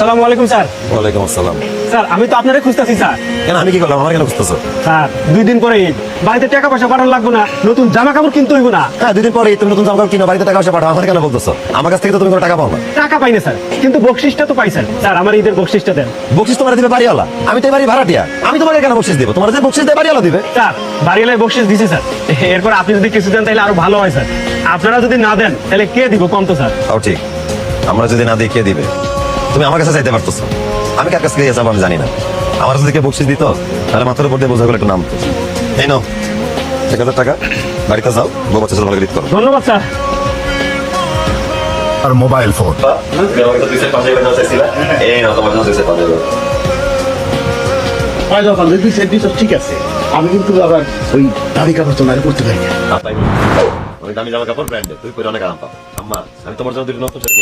আসসালামু আলাইকুম স্যার। ওয়ালাইকুম আসসালাম। স্যার আমি তো আপনারে খুঁজতেছি স্যার। কেন আমি কি করলাম? আমার কেন খুঁজতেছো? স্যার 2 দিন পরে ঈদ, বাড়িতে টাকা পয়সা পাঠানো লাগবে না, নতুন জামা কাপড় কিনতে হইব না। হ্যাঁ, 2 দিন পরে তুমি নতুন জামা কাপড় কিনো, বাড়িতে টাকা পয়সা পাঠাও, আমার কেন বলতেছো? আমার কাছ থেকে তো তুমি কোনো টাকা পাও না। টাকা পাই না স্যার, কিন্তু বকশিসটা তো পাইছেন স্যার। আমার ঈদের বকশিসটা দেন। বকশিস তোমার দিবে বাড়িওয়ালা, আমি তো এই বাড়ি ভাড়াটিয়া, আমি তোমাকে কেন বকশিস দিব? তোমার যে বকশিস দেয় বাড়িওয়ালা দিবে। স্যার বাড়িওয়ালায় বকশিস দিছে স্যার, এরপর আপনি যদি কিছু দেন তাহলে আরো ভালো হয় স্যার। আপনারা যদি না দেন তাহলে কে দিব কম তো স্যার। তাও ঠিক, আমরা যদি না দিই কে দিবে? তুমি আমার কাছে চাইতে পারতেছো, আমি কার কাছ থেকে যাবো আমি জানি না। আমার যদি কেউ বকশিস দিত তাহলে মাথার উপর দিয়ে বোঝা করে একটু নাম। এই নাও 1000 টাকা, বাড়িতে যাও, বউ বাচ্চা ভালো করে ঈদ করো। ধন্যবাদ স্যার। আর মোবাইল ফোন ঠিক আছে, আমি কিন্তু আবার ওই দাবি কাপড় তো নারে করতে পারি না। আমি দামি জামা কাপড় ব্র্যান্ডে, তুই পরে অনেক আরাম পাও। আম্মা, আমি তোমার জন্য দুটো নতুন শাড়ি